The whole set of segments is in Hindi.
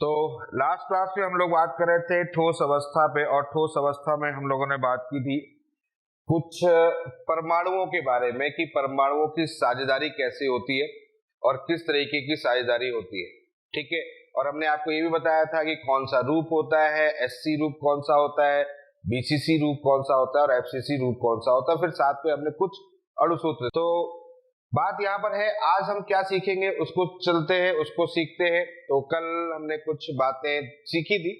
तो लास्ट क्लास में हम लोग बात कर रहे थे ठोस अवस्था पे, और ठोस अवस्था में हम लोगों ने बात की थी कुछ परमाणुओं के बारे में कि परमाणुओं की साझेदारी कैसे होती है और किस तरीके की साझेदारी होती है। ठीक है, और हमने आपको ये भी बताया था कि कौन सा रूप होता है, एससी रूप कौन सा होता है, बीसीसी रूप कौन सा होता है और एफसीसी रूप कौन सा होता है। फिर साथ में हमने कुछ अणुसूत्र। तो बात यहाँ पर है आज हम क्या सीखेंगे उसको चलते हैं, उसको सीखते हैं। तो कल हमने कुछ बातें सीखी थी,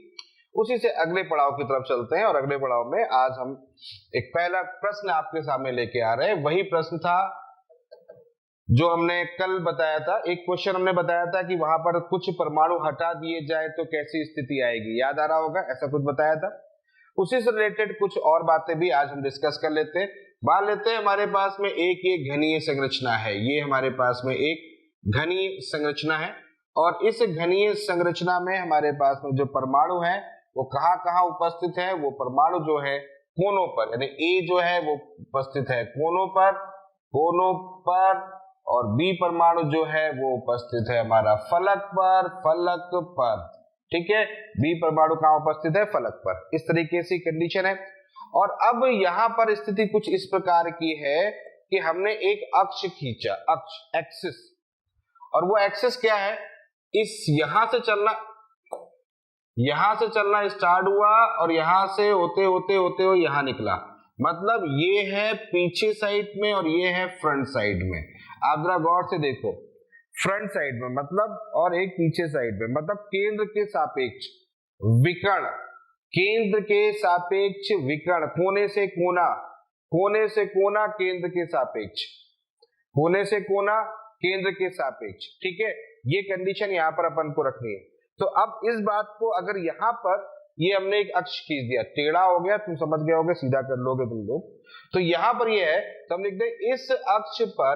उसी से अगले पड़ाव की तरफ चलते हैं। और अगले पड़ाव में आज हम एक पहला प्रश्न आपके सामने लेके आ रहे हैं। वही प्रश्न था जो हमने कल बताया था। एक क्वेश्चन हमने बताया था कि वहां पर कुछ परमाणु हटा दिए जाए तो कैसी स्थिति आएगी, याद आ रहा होगा, ऐसा कुछ बताया था। उसी से रिलेटेड कुछ और बातें भी आज हम डिस्कस कर लेते हैं। मान लेते हैं हमारे पास में एक घनीय संरचना है, ये हमारे पास में एक घनीय संरचना है, और इस घनीय संरचना में हमारे पास में जो परमाणु है वो कहाँ कहाँ उपस्थित है। वो परमाणु जो है कोनों पर, यानी ए जो है वो उपस्थित है कोनों पर, और बी परमाणु जो है वो उपस्थित है हमारा फलक पर। ठीक है, बी परमाणु कहाँ उपस्थित है, फलक पर। इस तरीके से कंडीशन है। और अब यहां पर स्थिति कुछ इस प्रकार की है कि हमने एक अक्ष खींचा, अक्ष एक्सिस, और वो एक्सिस क्या है, इस यहां से चलना स्टार्ट हुआ और यहां से होते हुए यहां निकला। मतलब ये है पीछे साइड में और ये है फ्रंट साइड में। आप जरा गौर से देखो, फ्रंट साइड में मतलब, और एक पीछे साइड में मतलब केंद्र के सापेक्ष विकर्ण, केंद्र के सापेक्ष विकर्ण, कोने से कोना केंद्र के सापेक्ष, कोने से कोना केंद्र के सापेक्ष। ठीक है, ये कंडीशन यहां पर अपन को रखनी है। तो अब इस बात को अगर यहां पर ये हमने एक अक्ष खींच दिया, टेढ़ा हो गया, तुम समझ गए होगे, सीधा कर लोगे तुम लोग। तो यहां पर ये है, तो हम लिख दें इस अक्ष पर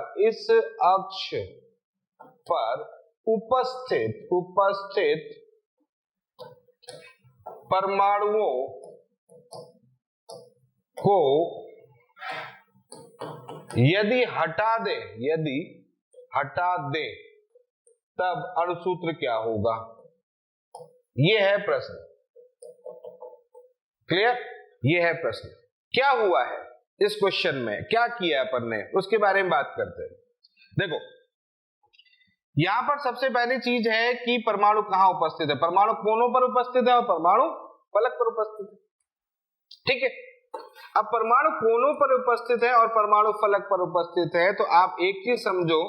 उपस्थित परमाणुओं को यदि हटा दे तब अणुसूत्र क्या होगा। यह है प्रश्न। क्लियर, यह है प्रश्न। क्या हुआ है इस क्वेश्चन में, क्या किया अपन ने, उसके बारे में बात करते हैं। देखो यहां पर सबसे पहली चीज है कि परमाणु कहां उपस्थित है। परमाणु कोनों पर उपस्थित है और परमाणु फलक पर उपस्थित है। ठीक है, अब परमाणु कोनों पर उपस्थित है और परमाणु फलक पर उपस्थित है, तो आप एक चीज समझो,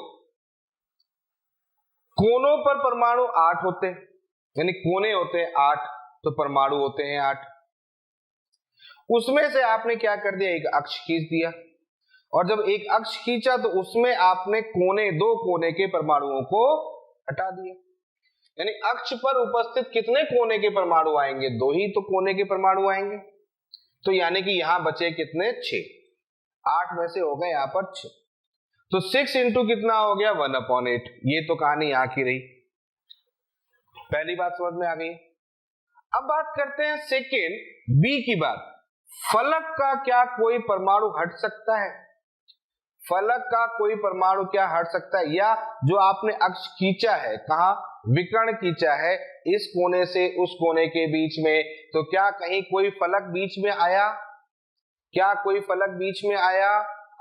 कोनों पर परमाणु 8 होते हैं, यानी कोने होते हैं 8, तो परमाणु होते हैं 8। उसमें से आपने क्या कर दिया, एक अक्ष खींच दिया, और जब एक अक्ष खींचा तो उसमें आपने दो कोने के परमाणुओं को हटा दिया। यानी अक्ष पर उपस्थित कितने कोने के परमाणु आएंगे, 2 ही तो कोने के परमाणु आएंगे। तो यानी कि यहां बचे कितने, 6। 8 में से हो गए यहां पर 6, तो 6 इंटू कितना हो गया, 1/8। ये तो कहानी यहां की रही, पहली बात समझ में आ गई। अब बात करते हैं सेकेंड बी की बात। फलक का क्या कोई परमाणु हट सकता है, फलक का कोई परमाणु क्या हट सकता है, या जो आपने अक्ष खींचा है, कहां, विकर्ण खींचा है, इस कोने से उस कोने के बीच में, तो क्या कहीं कोई फलक बीच में आया, क्या कोई फलक बीच में आया।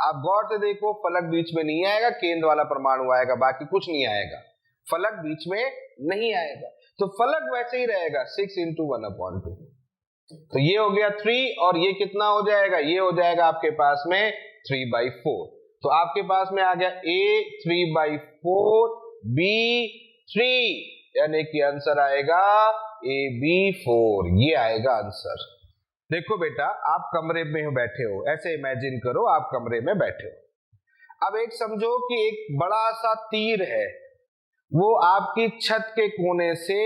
आप गौर से देखो, फलक बीच में नहीं आएगा, केंद्र वाला परमाणु आएगा, बाकी कुछ नहीं आएगा, फलक बीच में नहीं आएगा। तो फलक वैसे ही रहेगा 6 इंटू 1/2। तो ये हो गया 3, और ये कितना हो जाएगा, ये हो जाएगा आपके पास में 3/4। तो आपके पास में आ गया A 3/4, B 3, यानी कि आंसर आएगा AB 4। ये आएगा आंसर। देखो बेटा, आप कमरे में बैठे हो, ऐसे इमेजिन करो आप कमरे में बैठे हो। अब एक समझो कि एक बड़ा सा तीर है, वो आपकी छत के कोने से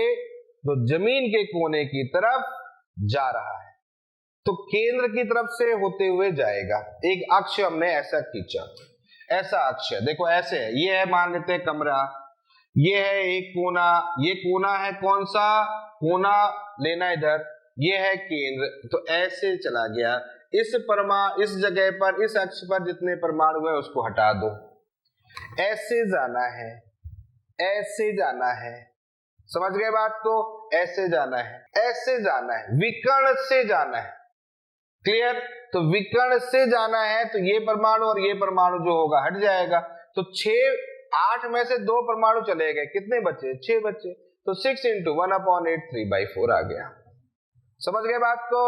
तो जमीन के कोने की तरफ जा रहा है, तो केंद्र की तरफ से होते हुए जाएगा। एक अक्ष हमने ऐसा खींचा, ऐसा अक्ष है, देखो ऐसे है, ये है, मान लेते हैं कमरा, ये है एक कोना, ये कोना है, कौन सा कोना लेना इधर, ये है केंद्र, तो ऐसे चला गया। इस जगह पर, इस अक्ष पर जितने परमाणु है उसको हटा दो, ऐसे जाना है, ऐसे जाना है, समझ गए बात को? ऐसे जाना है, ऐसे जाना है, विकर्ण से जाना है। क्लियर? तो विकर्ण से जाना है तो ये परमाणु और ये परमाणु जो होगा हट जाएगा। तो 8 में से 2 परमाणु चले गए, कितने बचे? 6 बचे। तो 6 × 1/8 3/4 आ गया। समझ गए बात को?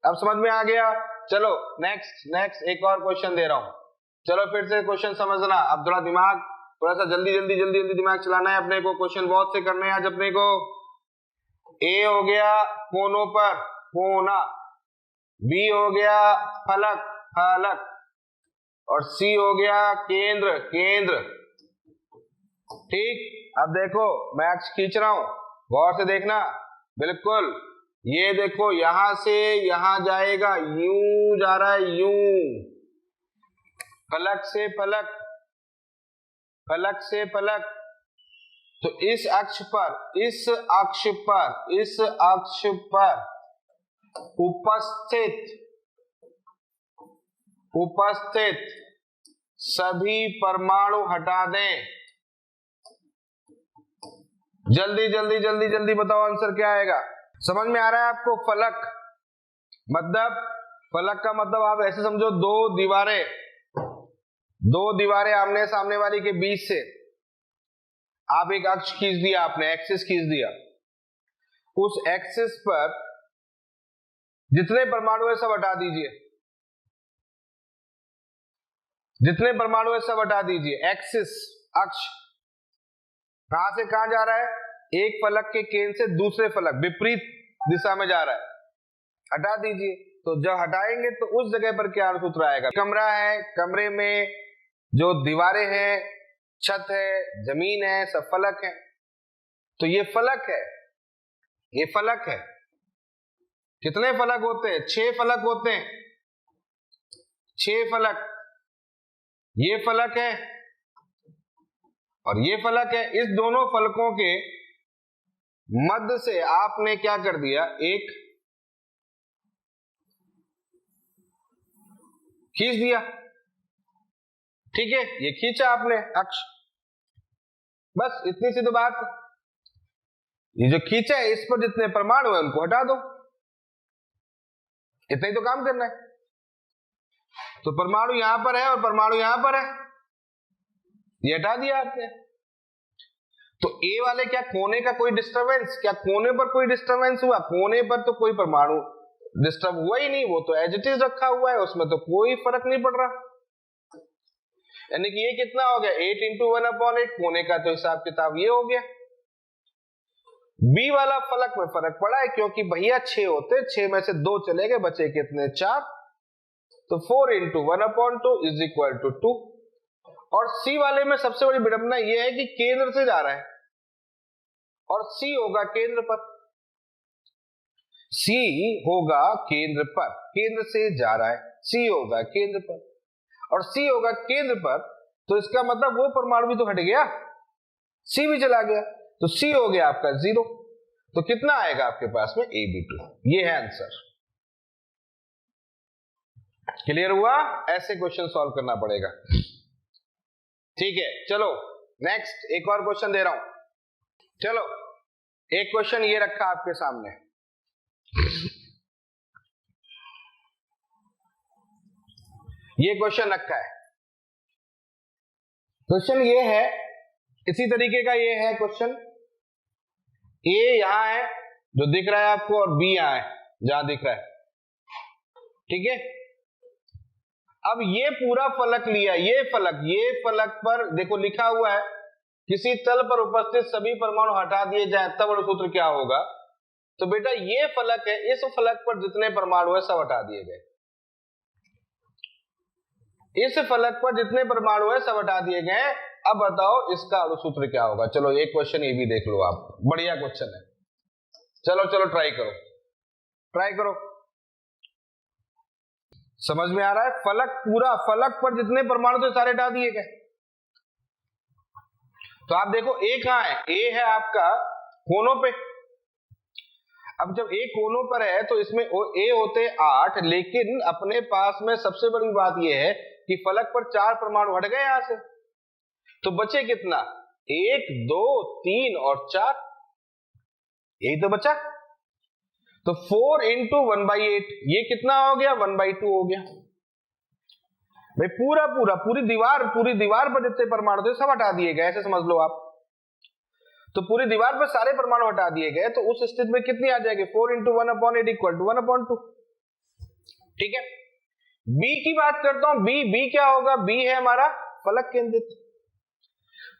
अब समझ में आ गया? चलो नेक्स्ट एक और क्वेश्चन दे रहा हूं। चलो फिर से क्वेश्चन समझना। अब थोड़ा सा जल्दी दिमाग चलाना है अपने को। क्वेश्चन बहुत से करने हैं आज अपने को। ए हो गया कोनों पर, कोना। बी हो गया फलक, और सी हो गया केंद्र। ठीक, अब देखो मैं अक्ष खींच रहा हूं, गौर से देखना बिल्कुल। ये देखो यहां से यहां जाएगा, यूं जा रहा है, यूं। फलक से फलक। तो इस अक्ष पर उपस्थित सभी परमाणु हटा दें। जल्दी बताओ आंसर क्या आएगा? समझ में आ रहा है आपको? फलक का मतलब आप ऐसे समझो, दो दीवारें आमने सामने वाली के बीच से आप एक अक्ष खींच दिया, आपने एक्सिस खींच दिया। उस एक्सिस पर जितने परमाणु है सब हटा दीजिए, एक्सिस अक्ष कहां से कहां जा रहा है? एक फलक के केंद्र से दूसरे फलक विपरीत दिशा में जा रहा है, हटा दीजिए। तो जब हटाएंगे तो उस जगह पर क्या सूत्र आएगा? कमरा है, कमरे में जो दीवारें हैं, छत है, जमीन है, सब फलक है। तो ये फलक है। कितने फलक होते हैं? 6 फलक होते हैं। 6 फलक। ये फलक है और ये फलक है। इस दोनों फलकों के मध्य से आपने क्या कर दिया? एक खींच दिया। ठीक है, ये खींचा आपने अक्ष, बस इतनी सी तो बात। ये जो खींचा है इस पर जितने परमाणु है उनको हटा दो, इतना ही तो काम करना है। तो परमाणु यहां पर है और परमाणु यहां पर है, ये हटा दिया आपने। तो ए वाले क्या कोने का कोई डिस्टरबेंस? क्या कोने पर कोई डिस्टरबेंस हुआ? कोने पर तो कोई परमाणु डिस्टर्ब हुआ ही नहीं, वो तो एज इट इज रखा हुआ है, उसमें तो कोई फर्क नहीं पड़ रहा। यानी कि ये कितना हो गया? 8 × 1/8। कोने का तो हिसाब किताब ये हो गया। बी वाला फलक में फर्क पड़ा है क्योंकि भैया 6 होते, 6 में से 2 चले गए, बचे कितने? 4। तो 4 × 1/2 = 2। और सी वाले में सबसे बड़ी विडंबना यह है कि केंद्र से जा रहा है और सी होगा केंद्र पर। सी होगा केंद्र पर, केंद्र से जा रहा है, सी होगा केंद्र पर और सी होगा केंद्र पर। तो इसका मतलब वो परमाणु भी तो हट गया, सी भी चला गया, तो सी हो गया आपका 0। तो कितना आएगा आपके पास में? AB2। ये है आंसर। क्लियर हुआ? ऐसे क्वेश्चन सॉल्व करना पड़ेगा। ठीक है, चलो नेक्स्ट एक और क्वेश्चन दे रहा हूं। चलो एक क्वेश्चन ये रखा आपके सामने। ये क्वेश्चन रखा है। क्वेश्चन ये है, इसी तरीके का ये है क्वेश्चन। ए यहां है जो दिख रहा है आपको, और बी यहां है जहां दिख रहा है। ठीक है, अब ये पूरा फलक लिया, ये फलक पर देखो लिखा हुआ है किसी तल पर उपस्थित सभी परमाणु हटा दिए जाए तब अणुसूत्र क्या होगा? तो बेटा ये फलक है, इस फलक पर जितने परमाणु है सब हटा दिए गए। इस फलक पर जितने परमाणु है सब हटा दिए गए। अब बताओ इसका अणुसूत्र क्या होगा? चलो एक क्वेश्चन ये भी देख लो आप, बढ़िया क्वेश्चन है। चलो ट्राई करो। समझ में आ रहा है? फलक पर जितने परमाणु थे सारे हटा दिए गए। तो आप देखो ए कहां है? ए है आपका कोनों पे। अब जब ए कोनों पर है तो इसमें ए होते 8, लेकिन अपने पास में सबसे बड़ी बात यह है कि फलक पर 4 परमाणु हट गए यहां से, तो बचे कितना? 1 2 3 और 4। यही तो बचा। तो 4 इंटू 1/8 ये कितना हो गया, 1/2 हो गया। भाई पूरी दीवार पर जितने परमाणु थे सब हटा दिए गए, ऐसे समझ लो आप। तो पूरी दीवार पर सारे परमाणु हटा दिए गए, तो उस स्थिति में कितनी आ जाएगी, 4 इंटू 1/8 इक्वल टू 1/2। ठीक है, बी की बात करता हूं। बी क्या होगा, बी है हमारा फलक केंद्रित।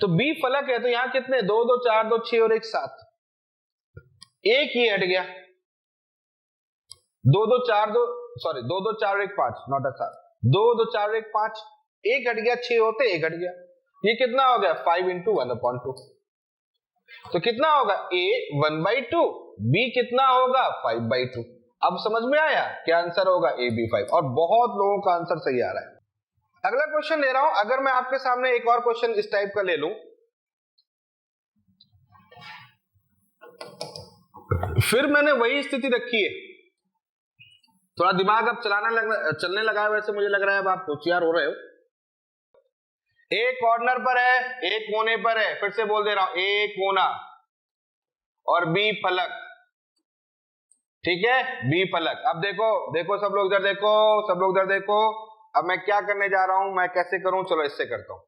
तो बी फलक है, तो यहां कितने, 2 2 4 2 6 और 1 7, एक ही हट गया। 2 2 4 2 सॉरी 2 2 4 1 5 नॉट अ 7, 2 2 4 1 5, एक हट गया, 6 होते एक हट गया। ये कितना हो गया, 5 इंटू 1/2। तो कितना होगा, a 1/2, b कितना होगा 5/2। अब समझ में आया क्या आंसर होगा, a b 5। और बहुत लोगों का आंसर सही आ रहा है। अगला क्वेश्चन ले रहा हूं। अगर मैं आपके सामने एक और क्वेश्चन इस टाइप का ले लूं, फिर मैंने वही स्थिति रखी है, थोड़ा दिमाग अब चलने लगा है, वैसे मुझे लग रहा है अब आप होशियार हो रहे हो। ए कॉर्नर पर है, ए कोने पर है, फिर से बोल दे रहा हूं, ए कोना और बी फलक। ठीक है, बी फलक। अब देखो सब लोग इधर देखो। अब मैं क्या करने जा रहा हूं, मैं कैसे करूं, चलो इससे करता हूं।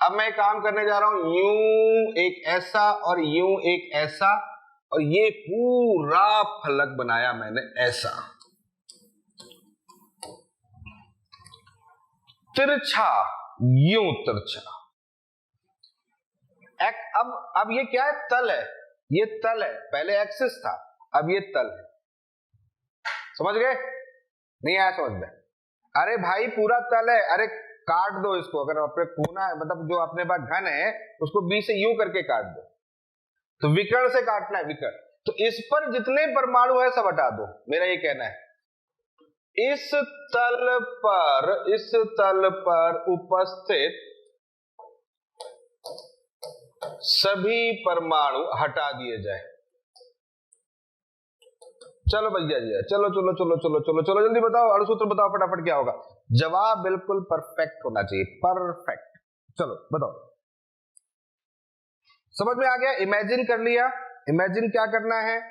अब मैं काम करने जा रहा हूं, यूं एक ऐसा और यूं एक ऐसा, और ये पूरा फलक बनाया मैंने ऐसा तिरछा, यूं तिरछा। अब ये क्या है, तल है, ये तल है, पहले एक्सिस था, अब ये तल है। समझ गए, नहीं आया समझ में? अरे भाई पूरा तल है, अरे काट दो इसको, अगर अपने कोना है, मतलब जो अपने पास घन है उसको बी से यूं करके काट दो। तो विकर्ण से काटना है, विकर्ण। तो इस पर जितने परमाणु है सब हटा दो, मेरा ये कहना है। इस तल पर उपस्थित सभी परमाणु हटा दिए जाए। चलो भैया जी, चलो जल्दी बताओ, अणुसूत्र बताओ फटाफट, क्या होगा जवाब? बिल्कुल परफेक्ट होना चाहिए, परफेक्ट। चलो बताओ, समझ में आ गया? इमेजिन कर लिया। इमेजिन क्या करना है,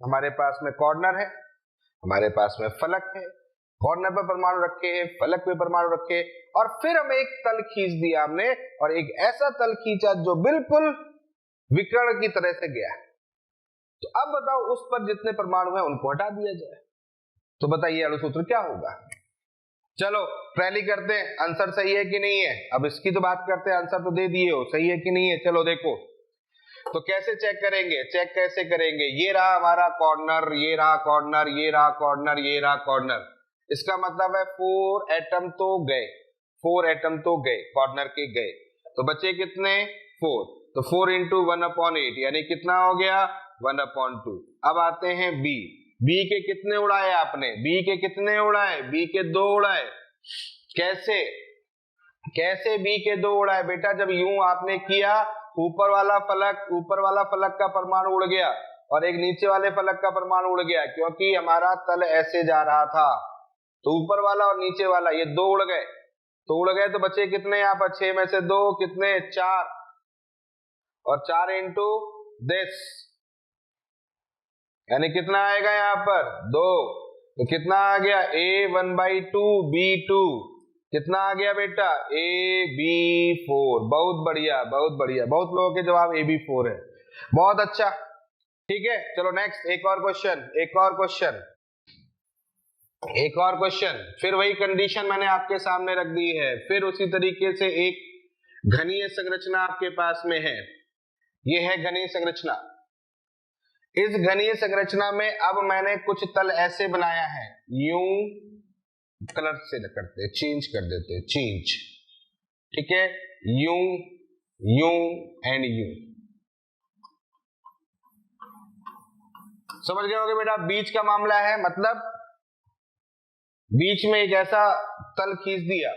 हमारे पास में कॉर्नर है, हमारे पास में फलक है, कॉर्नर पर परमाणु रखे हैं, फलक पे परमाणु रखे, और फिर हमें एक तल खींच दिया हमने, और एक ऐसा तल खींचा जो बिल्कुल विकर्ण की तरह से गया। तो अब बताओ उस पर जितने परमाणु हैं उनको हटा दिया जाए, तो बताइए अणुसूत्र क्या होगा? चलो ट्रैली करते हैं, आंसर सही है कि नहीं है। अब इसकी तो बात करते हैं, आंसर तो दे दिए हो, सही है कि नहीं है। चलो देखो, तो कैसे चेक करेंगे, चेक कैसे करेंगे? ये रहा हमारा कॉर्नर, ये रहा कॉर्नर, ये रहा कॉर्नर, ये रहा कॉर्नर। इसका मतलब है 4 एटम तो गए, 4 एटम तो गए, कॉर्नर के गए, तो बचे कितने, 4। तो 4 इंटू 1/8 यानी कितना हो गया, 1/2। अब आते हैं बी। बी के कितने उड़ाए आपने, बी के कितने उड़ाए, बी के 2 उड़ाए। कैसे बी के 2 उड़ाए बेटा? जब यूं आपने किया, ऊपर वाला फलक का परमाणु उड़ गया और एक नीचे वाले फलक का परमाणु उड़ गया, क्योंकि हमारा तल ऐसे जा रहा था। तो ऊपर वाला और नीचे वाला ये 2 उड़ गए, तो बचे कितने यहाँ पर, 6 में से 2 कितने, 4, और 4 इंटू दिस यानी कितना आएगा यहाँ पर, 2। तो कितना आ गया, a 1/2 b 2, कितना आ गया बेटा, a b 4। बहुत बढ़िया, बहुत लोगों के जवाब a b 4 है, बहुत अच्छा। ठीक है, चलो नेक्स्ट, एक और क्वेश्चन। फिर वही कंडीशन मैंने आपके सामने रख दी है, फिर उसी तरीके से एक घनीय संरचना आपके पास में है, ये है घनीय संरचना। इस घनीय संरचना में अब मैंने कुछ तल ऐसे बनाया है, यूं कलर से करते, चेंज कर देते, चेंज। ठीक है, यूं एंड यूं। समझ गए होगे बेटा, बीच का मामला है, मतलब बीच में एक ऐसा तल खींच दिया,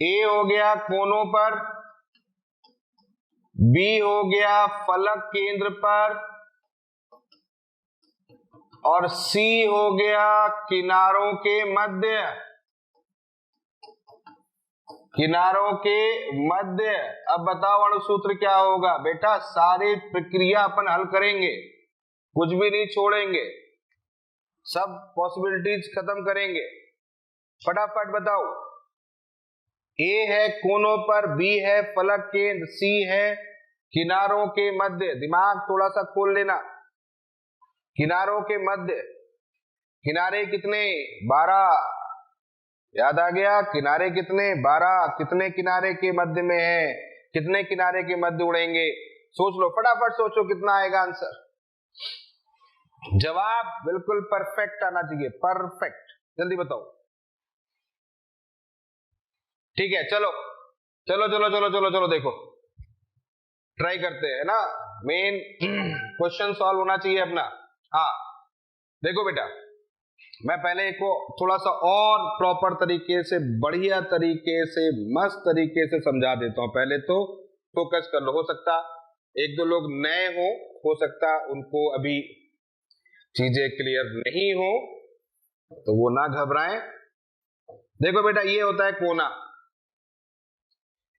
ए हो गया कोनों पर, बी हो गया फलक केंद्र पर, और सी हो गया किनारों के मध्य। अब बताओ अणुसूत्र क्या होगा बेटा? सारी प्रक्रिया अपन हल करेंगे, कुछ भी नहीं छोड़ेंगे, सब पॉसिबिलिटीज खत्म करेंगे। फटाफट बताओ। ए है कोनों पर, बी है फलक केंद्र, सी है किनारों के मध्य। दिमाग थोड़ा सा खोल लेना। किनारों के मध्य, किनारे कितने? 12। याद आ गया? किनारे कितने? 12। कितने किनारे के मध्य में है? कितने किनारे के मध्य उड़ेंगे? सोच लो, फटाफट सोचो कितना आएगा आंसर। जवाब बिल्कुल परफेक्ट आना चाहिए, परफेक्ट। जल्दी बताओ। ठीक है, चलो चलो चलो चलो चलो चलो, देखो ट्राई करते हैं ना। मेन क्वेश्चन सॉल्व होना चाहिए अपना। हाँ देखो बेटा, मैं पहले को थोड़ा सा और प्रॉपर तरीके से, बढ़िया तरीके से, मस्त तरीके से समझा देता हूं। पहले तो फोकस कर लो। हो सकता एक दो लोग नए हो सकता उनको अभी चीजें क्लियर नहीं हो, तो वो ना घबराएं। देखो बेटा, ये होता है कोना,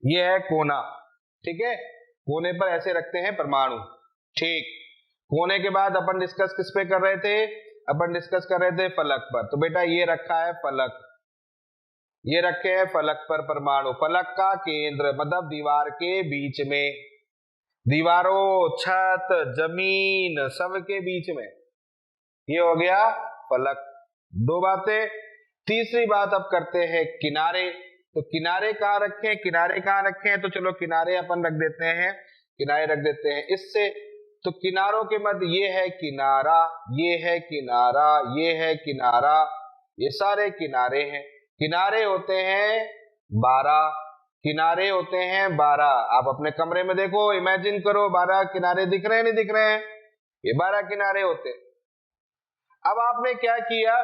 ये है कोना, ठीक है। कोने पर ऐसे रखते हैं परमाणु, ठीक। कोने के बाद अपन डिस्कस किस पे कर रहे थे? अपन डिस्कस कर रहे थे फलक पर। तो बेटा ये रखा है फलक, ये रखे हैं फलक पर परमाणु। फलक का केंद्र मतलब दीवार के बीच में, दीवारों, छत, जमीन सबके बीच में, ये हो गया फलक। दो बातें। तीसरी बात अब करते हैं किनारे। तो किनारे कहाँ रखें? किनारे कहाँ रखें? तो चलो किनारे अपन रख देते हैं, किनारे रख देते हैं इससे। तो किनारों के मध्य ये है किनारा, ये है किनारा, ये है किनारा, ये सारे किनारे हैं। किनारे होते हैं 12, किनारे होते हैं 12। आप अपने कमरे में देखो, इमेजिन करो 12 किनारे दिख रहे हैं, नहीं दिख रहे हैं? ये 12 किनारे होते हैं। अब आपने क्या किया?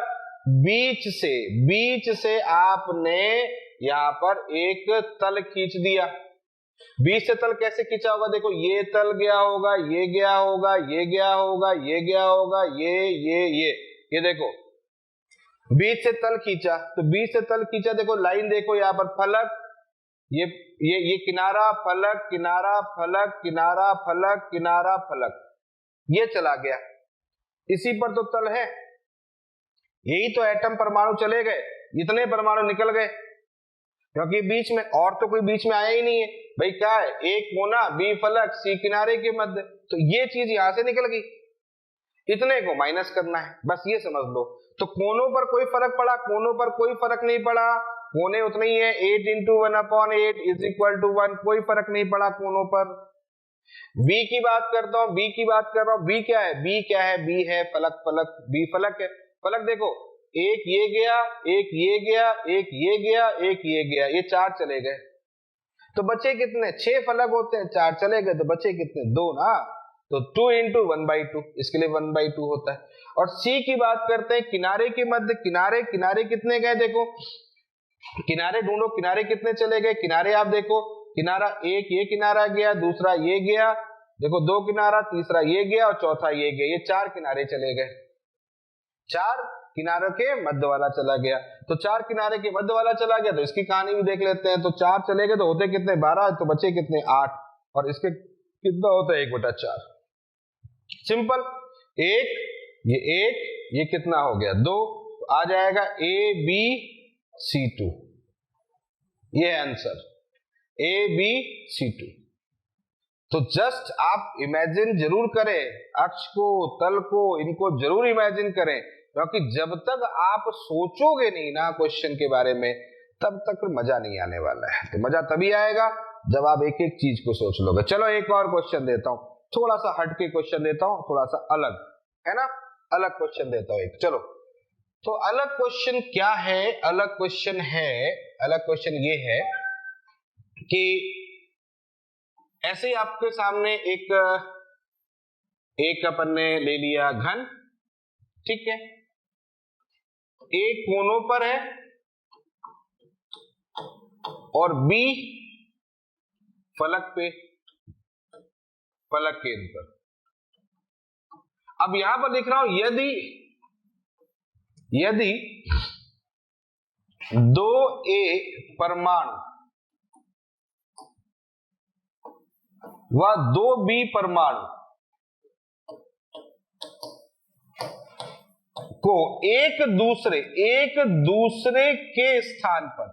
बीच से आपने यहां पर एक तल खींच दिया। बीच से तल कैसे खींचा होगा? देखो, ये तल गया होगा, ये गया होगा, ये गया होगा, ये गया होगा, ये देखो बीच से तल खींचा। तो बीच से तल खींचा, देखो लाइन देखो यहां पर फलक, ये किनारा फलक, किनारा फलक, किनारा फलक, किनारा फलक, ये चला गया। इसी पर तो तल है, यही तो एटम परमाणु चले गए, इतने परमाणु निकल गए, क्योंकि बीच में और तो कोई बीच में आया ही नहीं है भाई। क्या है? ए कोना, बी फलक, सी किनारे के मध्य। तो ये चीज यहां से निकल गई, इतने को माइनस करना है, बस ये समझ लो। तो कोनों पर कोई फर्क पड़ा? कोनों पर कोई फर्क नहीं पड़ा, कोने उतने ही है। 8 इंटू 1/8 इज इक्वल टू 1, कोई फर्क नहीं पड़ा कोनों पर। बी की बात करता हूं, बी की बात कर रहा हूं। बी क्या है? बी क्या है? बी है फलक, फलक बी फलक है। फलक देखो, एक ये गया, एक ये गया, एक ये गया, एक ये गया, ये 4 चले गए। तो बचे कितने? 6 फलक होते हैं, 4 चले गए तो बचे कितने? 2 ना। तो 2 इंटू 1/2, इसके लिए 1/2 होता है। और सी की बात करते हैं, किनारे के मध्य। किनारे, किनारे कितने गए? देखो किनारे ढूंढो, किनारे कितने चले गए? किनारे आप देखो, किनारा एक ये किनारा गया, दूसरा ये गया, देखो 2 किनारा, तीसरा ये गया और चौथा ये गया, ये 4 किनारे चले गए। 4 किनारों के मध्य वाला चला गया। तो 4 किनारे के मध्य वाला चला गया, तो इसकी कहानी भी देख लेते हैं। तो 4 चले गए तो होते कितने? 12, तो बचे कितने? 8, और इसके कितना होता है? 1/4। सिंपल। एक, ये कितना हो गया? 2, तो आ जाएगा ABC2, ये आंसर ABC2। तो जस्ट आप इमेजिन जरूर करें, अक्ष को, तल को, इनको जरूर इमेजिन करें, क्योंकि जब तक आप सोचोगे नहीं ना क्वेश्चन के बारे में, तब तक मजा नहीं आने वाला है। तो मजा तभी आएगा जब आप एक एक चीज को सोच लोगे। चलो एक और क्वेश्चन देता हूं, थोड़ा सा हटके क्वेश्चन देता हूं, थोड़ा सा अलग है ना, अलग क्वेश्चन देता हूं एक। चलो, तो अलग क्वेश्चन क्या है? अलग क्वेश्चन ये है कि ऐसे ही आपके सामने एक अपन ने ले लिया घन, ठीक है, एक कोनों पर है और बी फलक पे, फलक केंद्र पर। अब यहां पर लिख रहा हूं, यदि 2A परमाणु व 2B परमाणु को एक दूसरे के स्थान पर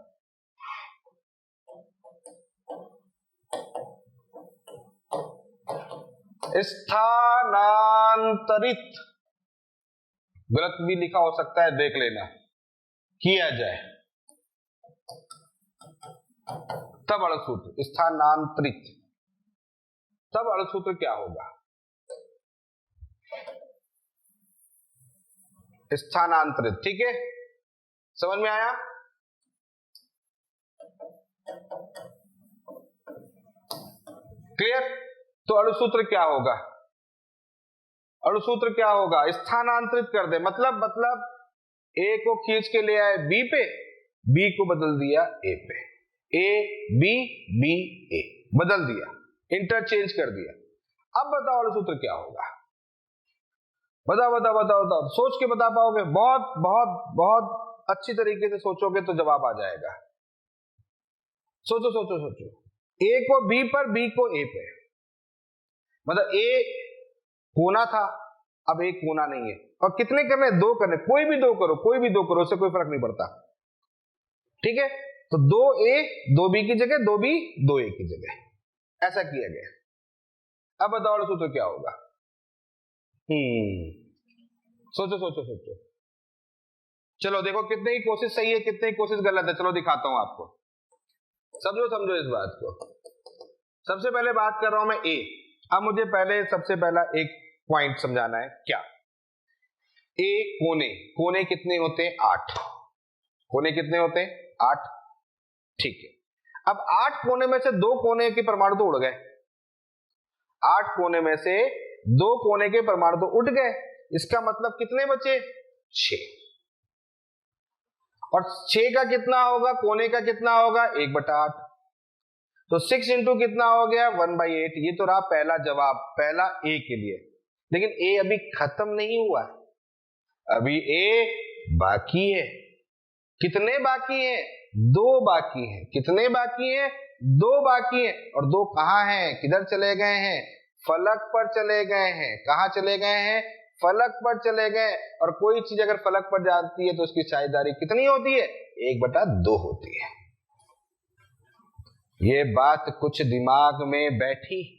स्थानांतरित, गलत भी लिखा हो सकता है, देख लेना, किया जाए, तब अणुसूत्र स्थानांतरित, तब अणुसूत्र क्या होगा? स्थानांतरित। ठीक है, समझ में आया? क्लियर? तो अणुसूत्र क्या होगा? अणुसूत्र क्या होगा? स्थानांतरित कर दे, मतलब ए को खींच के ले आए बी पे, बी को बदल दिया ए पे, ए बी, बी ए, बदल दिया, इंटरचेंज कर दिया। अब बताओ अणुसूत्र क्या होगा? बताओ, सोच के बता पाओगे? बहुत बहुत बहुत अच्छी तरीके से सोचोगे तो जवाब आ जाएगा। सोचो। ए को बी पर, बी को ए पे, मतलब ए कोना था, अब एक कोना नहीं है, और कितने करने? दो करने, कोई भी दो करो, उससे कोई फर्क नहीं पड़ता। ठीक है, तो दो ए दो बी की जगह, दो बी दो ए की जगह, ऐसा किया गया। अब बताओ अणुसूत्र क्या होगा? सोचो। चलो देखो कितने ही कोशिश सही है, कितने ही कोशिश गलत है। चलो दिखाता हूं आपको, समझो इस बात को। सबसे पहले बात कर रहा हूं मैं ए। अब मुझे पहले सबसे पहला एक पॉइंट समझाना है। क्या? ए कोने कितने होते हैं? 8। कोने कितने होते हैं? 8। ठीक है, अब 8 कोने में से 2 कोने के परमाणु तो उड़ गए। 8 कोने में से 2 कोने के परमाणु तो उड़ गए, इसका मतलब कितने बचे? 6। और 6 का कितना होगा? कोने का कितना होगा? 1/8। तो 6 इंटू कितना हो गया? 1/8। ये तो रहा पहला जवाब, पहला ए के लिए। लेकिन ए अभी खत्म नहीं हुआ है, अभी ए बाकी है। कितने बाकी है? 2 बाकी है। कितने बाकी है? 2 बाकी है। और 2 कहां हैं? किधर चले गए हैं? फलक पर चले गए हैं। कहां चले गए हैं? फलक पर चले गए। और कोई चीज अगर फलक पर जाती है तो उसकी साझेदारी कितनी होती है? 1/2 होती है। ये बात कुछ दिमाग में बैठी,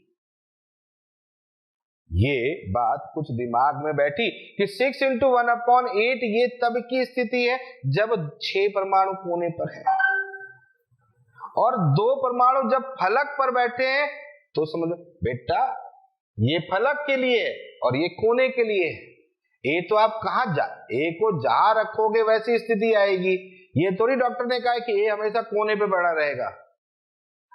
ये बात कुछ दिमाग में बैठी कि 6 इंटू 1/8 ये तब की स्थिति है जब 6 परमाणु कोने पर है, और 2 परमाणु जब फलक पर बैठे हैं। तो समझो बेटा, ये फलक के लिए और ये कोने के लिए। ए तो आप कहां ए को जहां रखोगे वैसी स्थिति आएगी। ये थोड़ी डॉक्टर ने कहा है कि ए हमेशा कोने पे बड़ा रहेगा।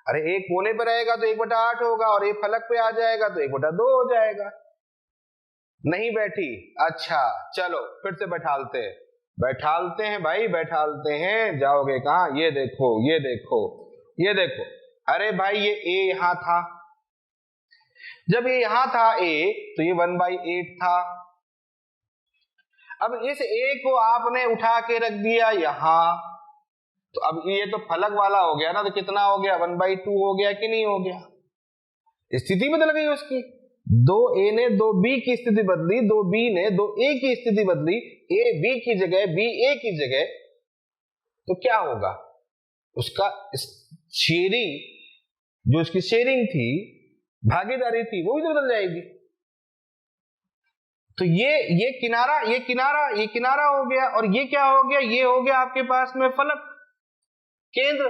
अरे ए कोने पे रहेगा तो 1/8 होगा, और ए फलक पे आ जाएगा तो 1/2 हो जाएगा। नहीं बैठी? अच्छा चलो फिर से बैठालते हैं भाई, बैठालते हैं। जाओगे कहां? ये देखो। अरे भाई ये ए यहां था, जब ये यहां था ए, तो ये 1/8 था। अब इस ए को आपने उठा के रख दिया यहां, तो अब ये तो फलक वाला हो गया ना, तो कितना हो गया? 1/2 हो गया कि नहीं हो गया? स्थिति बदल गई उसकी। 2a ने 2b की स्थिति बदली, 2b ने 2a की स्थिति बदली, a b की जगह, b a की जगह। तो क्या होगा? उसका शेयरिंग, जो उसकी शेयरिंग थी, भागीदारी थी, वो भी तो बदल जाएगी। तो ये किनारा हो गया, और ये क्या हो गया? ये हो गया आपके पास में फलक केंद्र।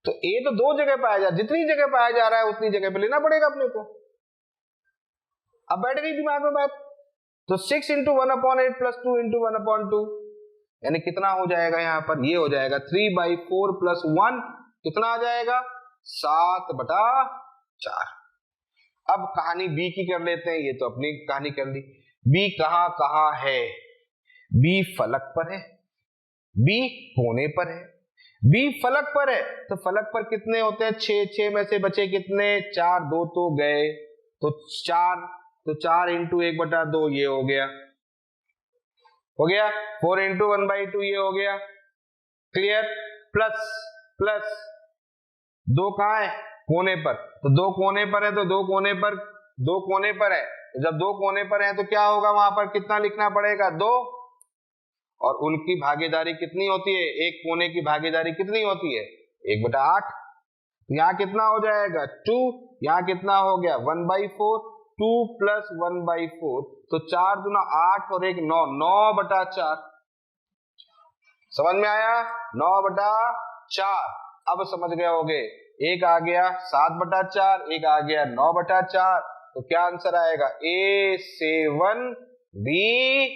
तो ए तो 2 जगह पाया जा, जितनी जगह पाया जा रहा है उतनी जगह पे लेना पड़ेगा अपने को। अब बैठ गई दिमाग में बात। तो 6 इंटू 1/8 प्लस 2 इंटू 1/2, यानी कितना हो जाएगा? यहां पर ये हो जाएगा 3/4 प्लस 1, कितना आ जाएगा? 7/4। अब कहानी बी की कर लेते हैं, ये तो अपनी कहानी कर ली। बी कहां है? बी फलक पर है, बी कोने पर है, बी फलक पर है। तो फलक पर कितने होते हैं? 6 में से बचे कितने? 4, 2 तो गए, तो 4 इंटू 1/2 ये हो गया 4 इंटू 1/2 ये हो गया। क्लियर? प्लस 2 कहां है? कोने पर। तो 2 कोने पर है, तो 2 कोने पर है। जब 2 कोने पर है तो क्या होगा? वहां पर कितना लिखना पड़ेगा? 2। और उनकी भागीदारी कितनी होती है, एक कोने की भागीदारी कितनी होती है, 1/8। यहाँ कितना हो जाएगा 2, यहाँ कितना हो गया 1/4, 2 + 1/4, तो 4 दूना 8 और 1 9, 9/4। समझ में आया, 9/4। अब समझ गए होगे, एक आ गया 7/4, एक आ गया 9/4, तो क्या आंसर आएगा A7 B9।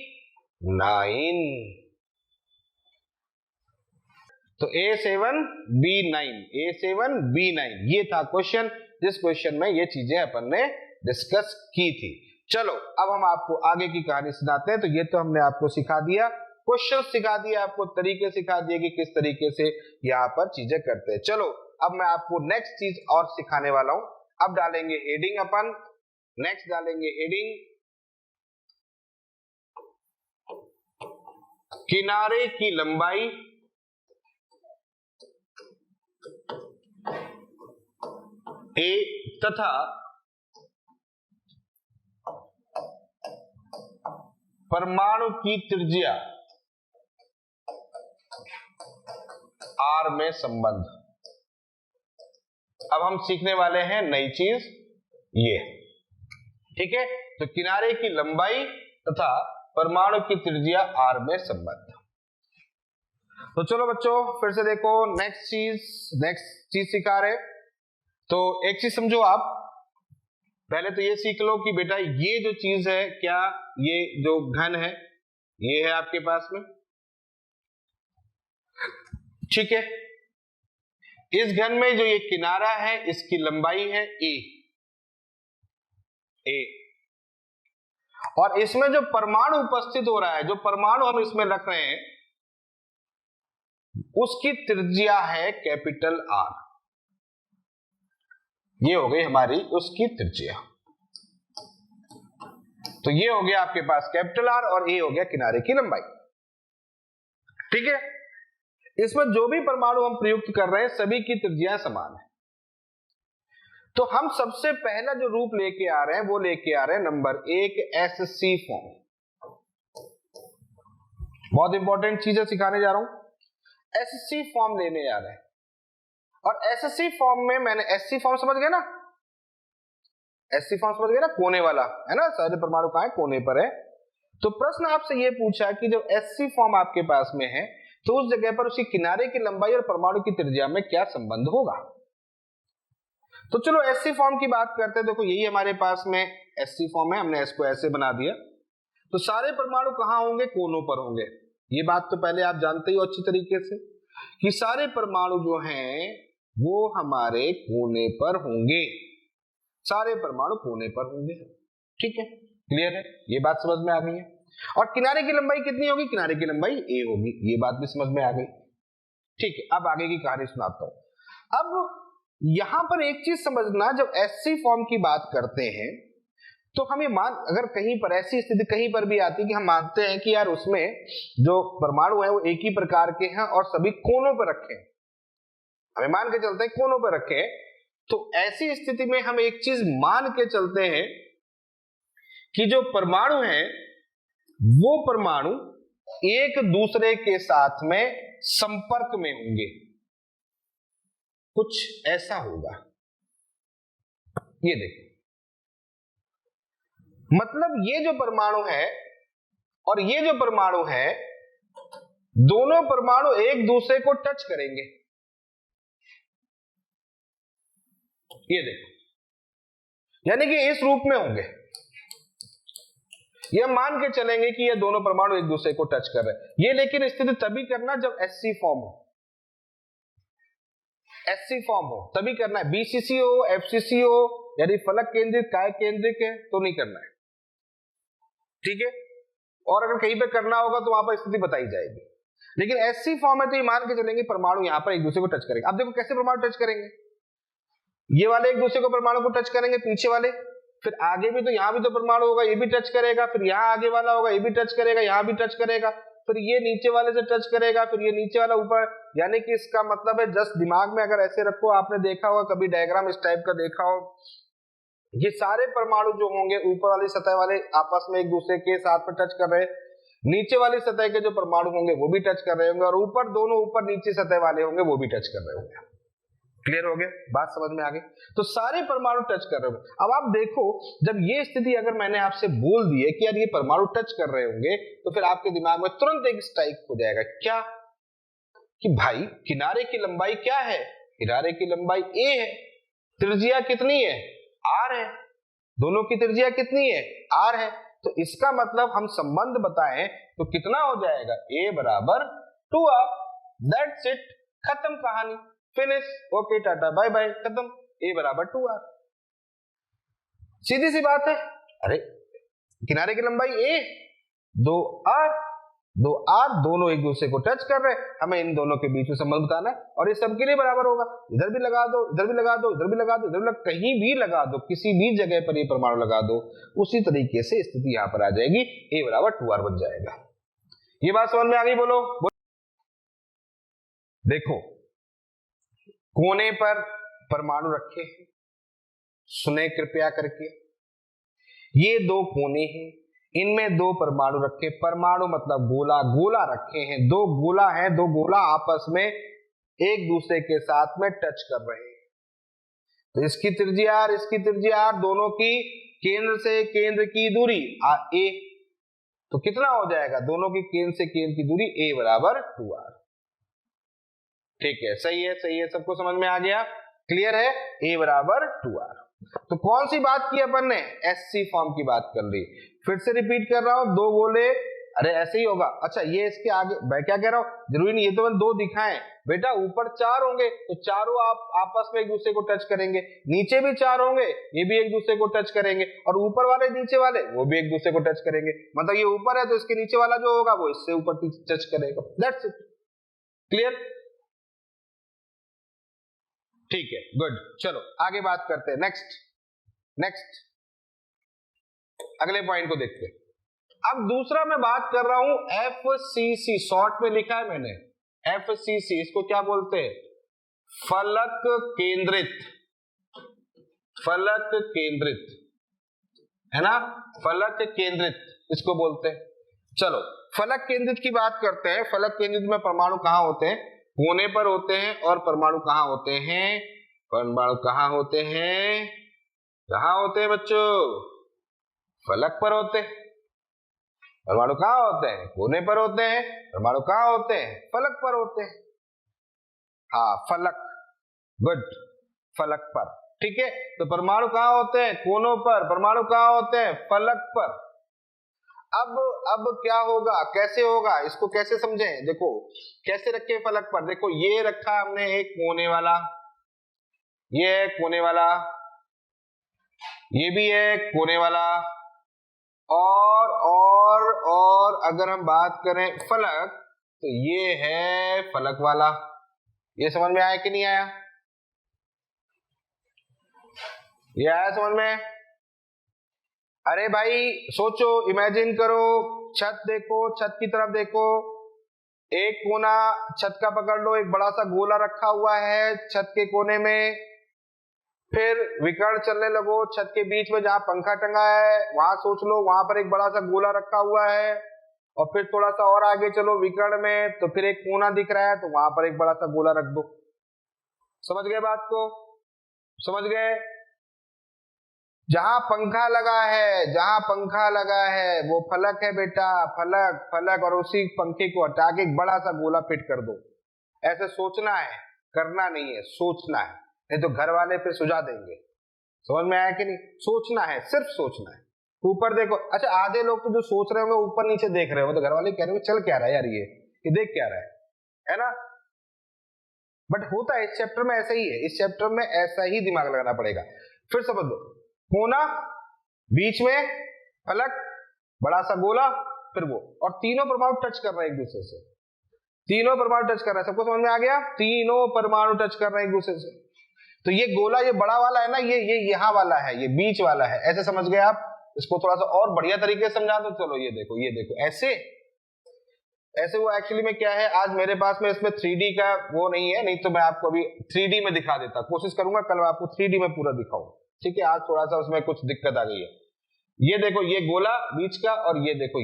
तो A7 B9, A7 B9 ये था क्वेश्चन, जिस क्वेश्चन में ये चीजें अपन ने डिस्कस की थी। चलो अब हम आपको आगे की कहानी सुनाते हैं। तो ये तो हमने आपको सिखा दिया, क्वेश्चन सिखा दिया, आपको तरीके सिखा दिए कि किस तरीके से यहाँ पर चीजें करते हैं। चलो अब मैं आपको नेक्स्ट चीज और सिखाने वाला हूं। अब डालेंगे हेडिंग, अपन नेक्स्ट डालेंगे हेडिंग, किनारे की लंबाई A तथा परमाणु की त्रिज्या R में संबंध। अब हम सीखने वाले हैं नई चीज ये, ठीक है। तो किनारे की लंबाई तथा परमाणु की त्रिज्या R में संबंध। तो चलो बच्चों फिर से देखो, नेक्स्ट चीज सिखा रहे। तो एक चीज समझो आप, पहले तो ये सीख लो कि बेटा ये जो चीज है, क्या ये जो घन है ये है आपके पास में, ठीक है। इस घन में जो ये किनारा है इसकी लंबाई है A, और इसमें जो परमाणु उपस्थित हो रहा है, जो परमाणु हम इसमें रख रहे हैं, उसकी त्रिज्या है कैपिटल R। ये हो गई हमारी उसकी त्रिज्या। तो ये हो गया आपके पास कैपिटल R और ये हो गया किनारे की लंबाई, ठीक है। इसमें जो भी परमाणु हम प्रयुक्त कर रहे हैं सभी की त्रिज्याएं समान है। तो हम सबसे पहला जो रूप लेके आ रहे हैं वो लेके आ रहे हैं नंबर 1 SC फॉर्म। बहुत इंपॉर्टेंट चीजें सिखाने जा रहा हूं, SC फॉर्म लेने जा रहे हैं। और SC फॉर्म में मैंने SC फॉर्म समझ गए ना, SC फॉर्म समझ गए ना, कोने वाला है ना, सारे परमाणु कहां है, कोने पर है। तो प्रश्न आपसे ये पूछा कि जब SC फॉर्म आपके पास में है तो उस जगह पर उसकी किनारे की लंबाई और परमाणु की त्रिज्या में क्या संबंध होगा। तो चलो SC फॉर्म की बात करते हैं। देखो यही हमारे पास में SC फॉर्म है, हमने इसको ऐसे बना दिया। तो सारे परमाणु कहां होंगे, कोनों पर होंगे। ये बात तो पहले आप जानते ही हो अच्छी तरीके से कि सारे परमाणु जो हैं वो हमारे कोने पर होंगे, सारे परमाणु कोने पर होंगे, ठीक है, क्लियर है, ये बात समझ में आ गई है। और किनारे की लंबाई कितनी होगी, किनारे की लंबाई A होगी, ये बात भी समझ में आ गई, ठीक है। अब आगे की कहानी सुनाता हूं। अब यहां पर एक चीज समझना, जब SC फॉर्म की बात करते हैं तो हमें अगर कहीं पर ऐसी स्थिति कहीं पर भी आती है कि हम मानते हैं कि यार उसमें जो परमाणु है वो एक ही प्रकार के हैं और सभी कोनों पर रखे हैं, हमें मान के चलते हैं कोनों पर रखे हैं, तो ऐसी स्थिति में हम एक चीज मान के चलते हैं कि जो परमाणु है वो परमाणु एक दूसरे के साथ में संपर्क में होंगे, कुछ ऐसा होगा। ये देखो, मतलब ये जो परमाणु है और ये जो परमाणु है, दोनों परमाणु एक दूसरे को टच करेंगे। ये देखो, यानी कि इस रूप में होंगे। ये मान के चलेंगे कि ये दोनों परमाणु एक दूसरे को टच कर रहे हैं। ये लेकिन स्थिति तभी करना जब SC फॉर्म हो, SC फॉर्म हो तभी करना है। BCC हो, FCC हो, यदि फलक केंद्रित काय केंद्रित है तो नहीं करना है, ठीक है। और अगर कहीं पे करना होगा तो वहां पर स्थिति बताई जाएगी। लेकिन SC फॉर्म है तो ये मान के चलेंगे परमाणु यहां पर एक दूसरे को टच करेंगे। अब देखो कैसे परमाणु टच करेंगे, ये वाले एक दूसरे को परमाणु को टच करेंगे, पीछे वाले, फिर आगे भी तो यहां भी तो परमाणु होगा, ये भी टच करेगा, फिर यहां आगे वाला होगा, ये भी टच करेगा, यहां भी टच करेगा, फिर ये नीचे वाले से टच करेगा, फिर ये नीचे वाला ऊपर। यानी कि इसका मतलब है, जस्ट दिमाग में अगर ऐसे रखो, आपने देखा होगा कभी डायग्राम इस टाइप का देखा हो, ये सारे परमाणु जो होंगे ऊपर वाली सतह वाले आपस में एक दूसरे के साथ में टच कर रहे, नीचे वाली सतह के जो परमाणु होंगे वो भी टच कर रहे होंगे, और ऊपर दोनों ऊपर नीचे सतह वाले होंगे वो भी टच कर रहे होंगे। क्लियर हो गया, बात समझ में आ गई? तो सारे परमाणु टच कर रहे होंगे। अब आप देखो, जब ये स्थिति अगर मैंने आपसे बोल दी है कि यार ये परमाणु टच कर रहे होंगे, तो फिर आपके दिमाग में तुरंत एक स्ट्राइक हो जाएगा, क्या कि भाई किनारे की लंबाई क्या है? किनारे की लंबाई a है, त्रिज्या कितनी है? r है, दोनों की त्रिज्या कितनी है? r है। तो इसका मतलब हम संबंध बताएं तो कितना हो जाएगा? a बराबर 2r। दैट्स इट, खत्म कहानी, फिनिश, ओके टाटा बाय बाय, खत्म। a बराबर 2r, सीधी सी बात है। अरे किनारे की लंबाई a, 2r, 2r, दोनों एक दूसरे को टच कर रहे हैं, हमें इन दोनों के बीच में संबंध बताना है, और ये सबके लिए बराबर होगा। इधर भी लगा दो, इधर भी लगा दो, इधर भी लगा दो, इधर भी कहीं भी लगा दो, किसी भी जगह पर ये परमाणु लगा दो, उसी तरीके से स्थिति यहां पर आ जाएगी, a बराबर 2r बन जाएगा। ये बात समझ में आ गई? बोलो। देखो कोने पर परमाणु रखे हैं, सुने कृपया करके, ये दो कोने हैं, इनमें दो परमाणु रखे, परमाणु मतलब गोला, गोला रखे हैं, दो गोला हैं, दो गोला आपस में एक दूसरे के साथ में टच कर रहे हैं। तो इसकी त्रिज्या r, इसकी त्रिज्या r, दोनों की केंद्र से केंद्र की दूरी a, तो कितना हो जाएगा? दोनों की केंद्र से केंद्र की दूरी a बराबर 2r। ठीक है, सही है, सही है, सबको समझ में आ गया? क्लियर है? a बराबर 2r। तो कौन सी बात की अपन ने? SC फॉर्म की बात कर ली। फिर से रिपीट कर रहा हूं, दो गोले, अरे ऐसे ही होगा। अच्छा ये इसके आगे मैं क्या कह रहा हूं, जरूरी नहीं ये तो मैंने दो दिखाएं बेटा, ऊपर 4 होंगे तो चारों आप आपस में एक दूसरे को टच करेंगे, नीचे भी 4 होंगे, ये भी एक दूसरे को टच करेंगे, और ऊपर वाले नीचे वाले वो भी एक दूसरे को टच करेंगे। मतलब ये ऊपर है तो इसके नीचे वाला जो होगा वो इससे ऊपर टच करेगा। That's it, clear? ठीक है, गुड। चलो आगे बात करते हैं, नेक्स्ट अगले पॉइंट को देखते हैं। अब दूसरा मैं बात कर रहा हूं FCC, शॉर्ट में लिखा है मैंने FCC, इसको क्या बोलते हैं? फलक केंद्रित, फलक केंद्रित है ना, फलक केंद्रित इसको बोलते हैं। चलो फलक केंद्रित की बात करते हैं। फलक केंद्रित में परमाणु कहां होते हैं? कोने पर होते हैं। और परमाणु कहां होते हैं? परमाणु कहां होते हैं? कहां होते हैं बच्चों? फलक पर होते हैं। परमाणु कहां होते हैं? कोने पर होते हैं। परमाणु कहां होते हैं? फलक पर होते हैं। हाँ फलक, गुड, फलक पर। ठीक है, तो परमाणु कहां होते हैं? कोनों पर। परमाणु कहां होते हैं? फलक पर। अब क्या होगा, कैसे होगा, इसको कैसे समझें? देखो कैसे रखे फलक पर। देखो ये रखा हमने एक कोने वाला, ये है कोने वाला, ये भी है कोने वाला, और अगर हम बात करें फलक तो ये है फलक वाला। ये समझ में आया कि नहीं आया? ये आया समझ में? अरे भाई सोचो, इमेजिन करो, छत देखो, छत की तरफ देखो, एक कोना छत का पकड़ लो, एक बड़ा सा गोला रखा हुआ है छत के कोने में, फिर विकर्ण चलने लगो, छत के बीच में जहां पंखा टंगा है वहां सोच लो, वहां पर एक बड़ा सा गोला रखा हुआ है, और फिर थोड़ा सा और आगे चलो विकर्ण में, तो फिर एक कोना दिख रहा है, तो वहां पर एक बड़ा सा गोला रख दो। समझ गए बात को? समझ गए? जहां पंखा लगा है, जहां पंखा लगा है वो फलक है बेटा, फलक, फलक, और उसी पंखे को हटा के एक बड़ा सा गोला फिट कर दो। ऐसे सोचना है, करना नहीं है, सोचना है, नहीं तो घर वाले फिर सुझा देंगे। समझ में आया कि नहीं? सोचना है, सिर्फ सोचना है। ऊपर देखो, अच्छा आधे लोग तो जो सोच रहे होंगे ऊपर नीचे देख रहे होंगे, तो घर वाले कह रहे होंगे चल क्या रहा है यार, ये देख क्या रहा है ना? बट होता है इस चैप्टर में ऐसा ही है, इस चैप्टर में ऐसा ही दिमाग लगाना पड़ेगा। फिर समझ लो, कोना, बीच में फलक, बड़ा सा गोला, फिर वो, और तीनों परमाणु टच कर रहे हैं एक दूसरे से। तीनों परमाणु टच कर रहे हैं, सबको समझ में आ गया? तीनों परमाणु टच कर रहे हैं एक दूसरे से। तो ये गोला, ये बड़ा वाला है ना, ये यहां वाला है, ये बीच वाला है, ऐसे समझ गए आप? इसको थोड़ा सा और बढ़िया तरीके से समझा दो। चलो ये देखो ऐसे वो एक्चुअली में क्या है, आज मेरे पास में इसमें 3D का वो नहीं है, नहीं तो मैं आपको अभी 3D में दिखा देता, कोशिश करूंगा कल मैं आपको 3D में पूरा दिखाऊं। ठीक है, आज थोड़ा सा उसमें कुछ दिक्कत आ गई है। ये देखो, ये गोला बीच का, और ये देखो,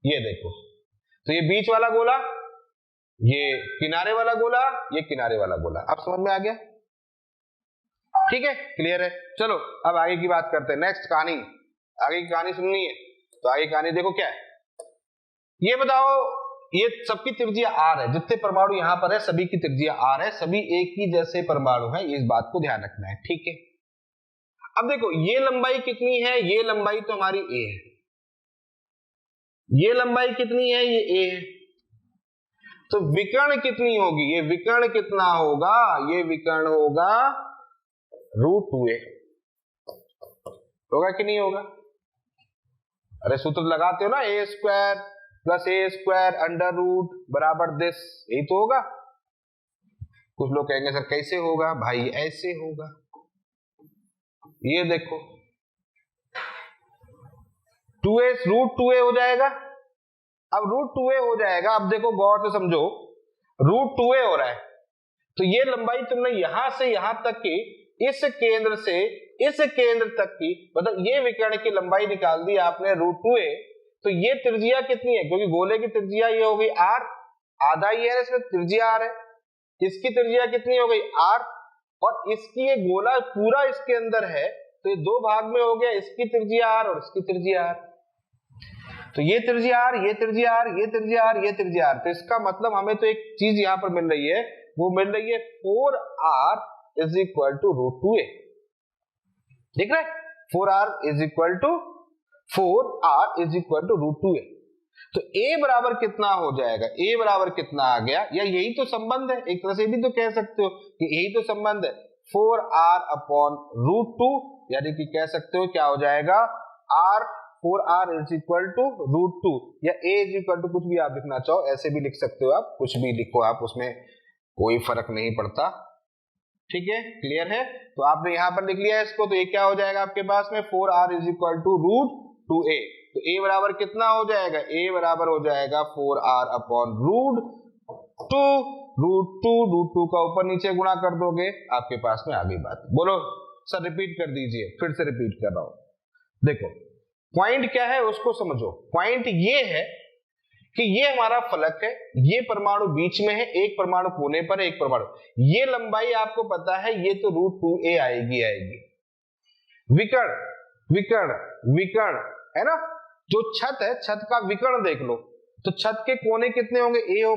ये देखो, तो ये बीच वाला गोला, ये किनारे वाला गोला, ये किनारे वाला गोला। अब समझ में आ गया? ठीक है, क्लियर है। चलो अब आगे की बात करते हैं। नेक्स्ट कहानी, आगे की कहानी सुननी है तो आगे कहानी देखो क्या है। ये बताओ, ये सबकी त्रिज्या r है, जितने परमाणु यहां पर है सभी की त्रिज्या r है, सभी एक ही जैसे परमाणु है, इस बात को ध्यान रखना है। ठीक है, अब देखो ये लंबाई कितनी है, ये लंबाई तो हमारी a है, ये लंबाई कितनी है, ये a है, तो विकर्ण कितनी होगी, ये विकर्ण कितना होगा, ये विकर्ण होगा √2a, होगा कि नहीं होगा? अरे सूत्र लगाते हो ना, a² + a² √ बराबर दिस, यही तो होगा। कुछ लोग कहेंगे सर कैसे होगा, भाई ऐसे होगा। ये देखो 2a √2a हो जाएगा। अब √2a हो जाएगा, अब देखो गौर से समझो, √2a हो रहा है, तो ये लंबाई तुमने यहां से यहां तक की, इस केंद्र से इस केंद्र तक की, मतलब ये विकर्ण की लंबाई निकाल दी आपने √2a, तो ये त्रिज्या कितनी है, क्योंकि गोले की त्रिज्या ये हो गई r, आधा ही है इसमें त्रिज्या r है, इसकी त्रिज्या कितनी हो गई r, और इसकी ये गोला पूरा इसके अंदर है, तो ये दो भाग में हो गया, इसकी त्रिज्या r और इसकी त्रिज्या r, तो ये त्रिज्या r, ये त्रिज्या r, ये त्रिज्या r, ये त्रिज्या r, तो इसका मतलब हमें तो एक चीज यहां पर मिल रही है, वो मिल रही है 4r = √2a। देख रहे, 4r = √2a। तो a बराबर कितना हो जाएगा, a बराबर कितना आ गया, या यही तो संबंध है, एक तरह से भी तो कह सकते हो कि यही तो संबंध है, 4r/√2, यानी कि कह सकते हो क्या हो जाएगा, 4r = √2, या a कुछ भी आप लिखना चाहो ऐसे भी लिख सकते हो, आप कुछ भी लिखो आप, उसमें कोई फर्क नहीं पड़ता। ठीक है, क्लियर है? तो आपने यहां पर लिख लिया इसको, तो ये क्या हो जाएगा आपके पास में, 4r = √2a, तो a बराबर कितना हो जाएगा, a बराबर हो जाएगा 4r/√2, √2 का ऊपर नीचे गुणा कर दोगे, आपके पास में आ गई बात। बोलो सर रिपीट कर दीजिए, फिर से रिपीट कर रहा हूं। देखो पॉइंट क्या है उसको समझो, पॉइंट ये है कि ये हमारा फलक है, ये परमाणु बीच में है, एक परमाणु कोने पर है, एक परमाणु, ये लंबाई आपको पता है, ये तो √2a आएगी। विकर्ण विकर्ण विकर्ण है ना, जो छत है, छत का विकर्ण देख लो, तो छत के कोने कितने होंगे, a हो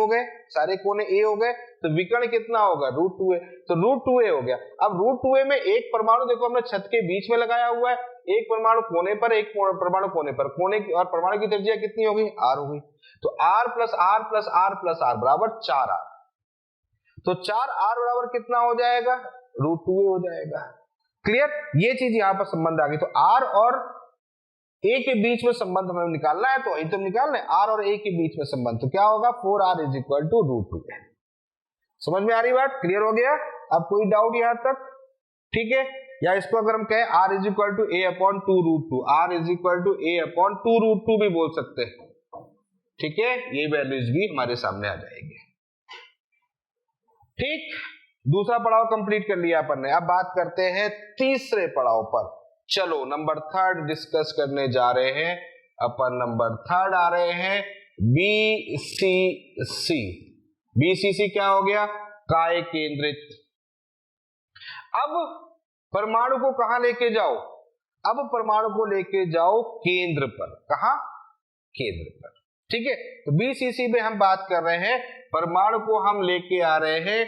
गए, सारे कोने a हो गए, तो विकर्ण कितना होगा, √2a, तो √2a हो गया। अब √2a में एक परमाणु देखो हमने छत के बीच में लगाया हुआ है, एक परमाणु कोने पर, एक परमाणु कोने पर, कोने और परमाणु की त्रिज्या कितनी हो गई, r हो गई, तो r + r + r + r बराबर 4r, तो 4r बराबर कितना हो जाएगा, √2a हो जाएगा। क्लियर, ये चीज यहां पर संबंध आ गई, तो r और a के बीच में संबंध हमें निकालना है, तो तो निकाल लें r और a के बीच में संबंध, तो क्या होगा, 4r = √2a। समझ में आ रही बात, क्लियर हो गया? अब कोई डाउट यहां तक? ठीक है, या इसको अगर हम कहें r = a/2√2, r = a/2√2 भी बोल सकते हैं। ठीक है, ये वैल्यूज भी हमारे सामने आ जाएगी। ठीक, दूसरा पड़ाव कंप्लीट कर लिया अपन ने, अब बात करते हैं तीसरे पड़ाव पर। चलो नंबर 3 डिस्कस करने जा रहे हैं अपन, नंबर 3 आ रहे हैं BCC। BCC क्या हो गया, काय केंद्रित। अब परमाणु को कहां लेके जाओ, अब परमाणु को लेके जाओ केंद्र पर, कहां, केंद्र पर। ठीक है, तो BCC में हम बात कर रहे हैं, परमाणु को हम लेके आ रहे हैं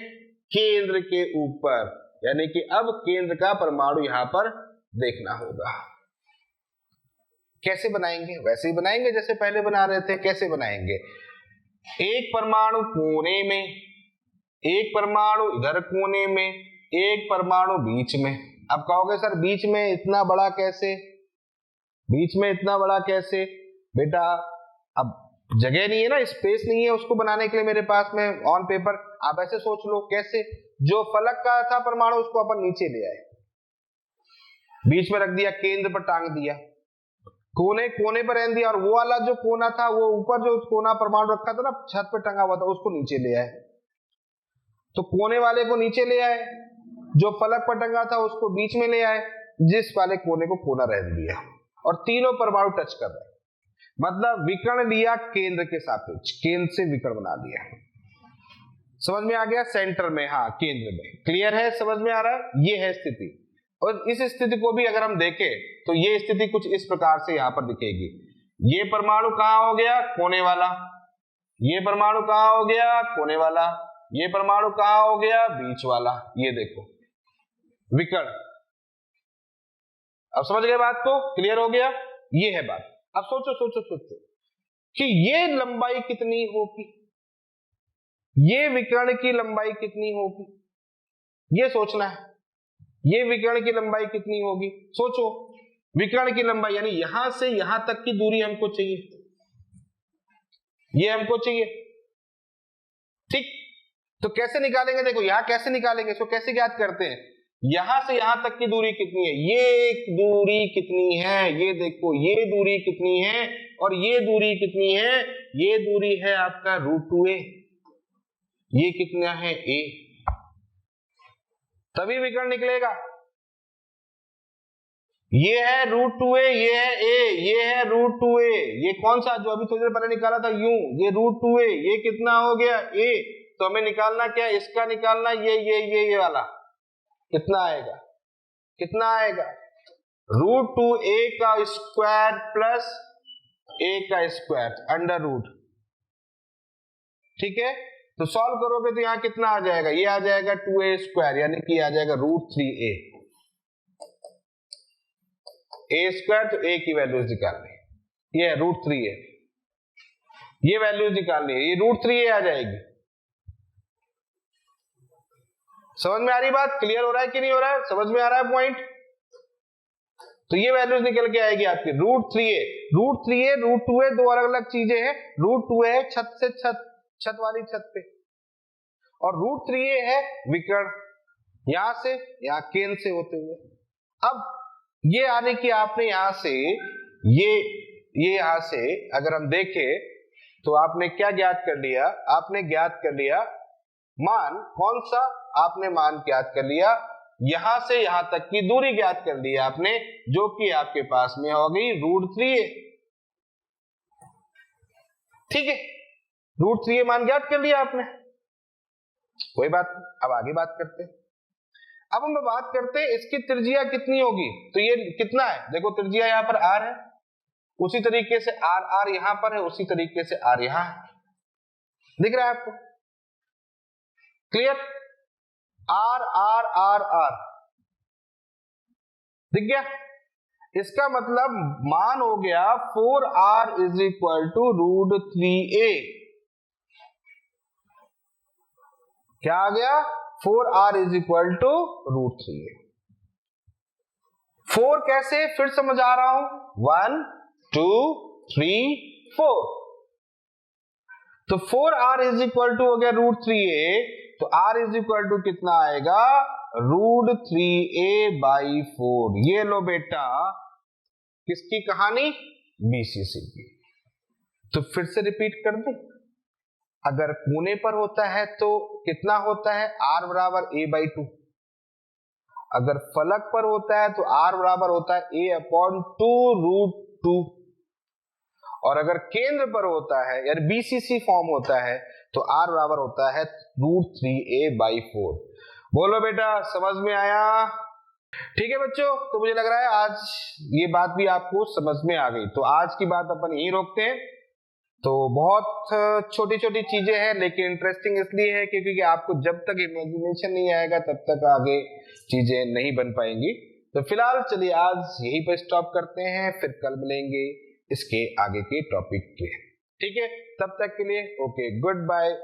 केंद्र के ऊपर, यानी कि अब केंद्र का परमाणु यहां पर देखना होगा। कैसे बनाएंगे, वैसे ही बनाएंगे जैसे पहले बना रहे थे। कैसे बनाएंगे, एक परमाणु कोने में, एक परमाणु इधर कोने में, एक परमाणु बीच में। अब कहोगे सर बीच में इतना बड़ा कैसे, बीच में इतना बड़ा कैसे, बेटा अब जगह नहीं है ना, स्पेस नहीं है उसको बनाने के लिए मेरे पास में ऑन पेपर। आप ऐसे सोच लो, कैसे, जो फलक का था परमाणु उसको अपन नीचे ले आए, बीच में रख दिया, केंद्र पर टांग दिया, कोने कोने पर रहने दिया, और वो वाला जो कोना था, वो ऊपर जो कोना परमाणु रखा था ना छत पे टंगा हुआ था, उसको नीचे ले आए। तो कोने वाले को नीचे ले आए, जो फलक पर टंगा था उसको बीच में ले आए, जिस वाले कोने को कोना रहने दिया, और तीनों परमाणु टच कर रहे हैं। मतलब विकर्ण लिया केंद्र के सापेक्ष, केंद्र से विकर्ण बना दिया। समझ में आ गया? सेंटर में, हाँ केंद्र में। क्लियर है? समझ में आ रहा है? ये है स्थिति। और इस स्थिति को भी अगर हम देखें तो ये स्थिति कुछ इस प्रकार से यहां पर दिखेगी। ये परमाणु कहां हो गया? कोने वाला। ये परमाणु कहां हो गया? कोने वाला। ये परमाणु कहां हो गया? बीच वाला। ये देखो विकर्ण। अब समझ गए बात को? क्लियर हो गया? ये है बात। अब सोचो सोचो सोचो कि ये लंबाई कितनी होगी, ये विकर्ण की लंबाई कितनी होगी, ये सोचना है। ये विकर्ण की लंबाई कितनी होगी? सोचो, विकर्ण की लंबाई यानी यहां से यहां तक की दूरी हमको चाहिए, ये हमको चाहिए। ठीक, तो कैसे निकालेंगे? देखो यहां कैसे निकालेंगे, इसको कैसे ज्ञात करते हैं? यहां से यहां तक की दूरी कितनी है, ये दूरी कितनी है, ये देखो ये दूरी कितनी है, और ये दूरी कितनी है? ये दूरी है आपका √2a। ये कितना है? a। तभी विकर्ण निकलेगा। ये है √2a, ये है a, ये है √2a। ये कौन सा जो अभी थोड़ी देर पहले निकाला था यूं, ये √2a। ये कितना हो गया? a। तो हमें निकालना क्या? इसका निकालना ये वाला कितना आएगा? कितना आएगा? √2a का स्क्वायर प्लस a का स्क्वायर अंडर रूट। ठीक है, तो सॉल्व करोगे तो यहां कितना आ जाएगा? ये आ जाएगा 2a स्क्वायर, यानी कि आ जाएगा √3a। a स्क्वायर, तो a की वैल्यूज निकालनी, ये है √3a। ये वैल्यूज निकालनी है, ये √3a आ जाएगी। समझ में आ रही बात? क्लियर हो रहा है कि नहीं हो रहा है? समझ में आ रहा है पॉइंट? तो ये वैल्यूज निकल के आएगी आपकी √3a। √2a दो अलग अलग चीजें हैं। √2a है छत से छत वाली छत पे, और √3a है विकर्ण, यहां से यहां केंद्र से होते हुए। अब ये आने की आपने यहां से ये यहां से अगर हम देखें तो आपने क्या ज्ञात कर लिया? आपने ज्ञात कर लिया मान, कौन सा? आपने मान ज्ञात कर लिया, यहां से यहां तक की दूरी ज्ञात कर ली आपने, जो कि आपके पास में हो गई √3a। ठीक है, √3a मान ज्ञात कर लिया आपने, कोई बात नहीं। अब आगे बात करते हैं। अब हम बात करते हैं इसकी त्रिज्या कितनी होगी। तो ये कितना है? देखो त्रिज्या यहां पर r है, उसी तरीके से r यहां पर है, उसी तरीके से r यहां है। दिख रहा है आपको? क्लियर? r दिख गया? इसका मतलब मान हो गया 4r = √3a। क्या आ गया? 4r = √3a। 4 कैसे? फिर समझा रहा हूं, 1 2 3 4। तो 4r = हो गया √3a, तो r कितना आएगा? √3a/4। ये लो बेटा किसकी कहानी? BCC की। तो फिर से रिपीट कर दे, अगर कोने पर होता है तो कितना होता है? r = a/2। अगर फलक पर होता है तो r बराबर होता है a/2√2। और अगर केंद्र पर होता है यानी BCC फॉर्म होता है तो r बराबर होता है √3a/4। बोलो बेटा, समझ में आया? ठीक है बच्चों, तो मुझे लग रहा है आज ये बात भी आपको समझ में आ गई। तो आज की बात अपन यहीं रोकते हैं। तो बहुत छोटी छोटी चीजें हैं, लेकिन इंटरेस्टिंग इसलिए है क्योंकि आपको जब तक इमेजिनेशन नहीं आएगा तब तक आगे चीजें नहीं बन पाएंगी। तो फिलहाल चलिए आज यहीं पर स्टॉप करते हैं, फिर कल मिलेंगे इसके आगे के टॉपिक के। ठीक है, तब तक के लिए ओके, गुड बाय।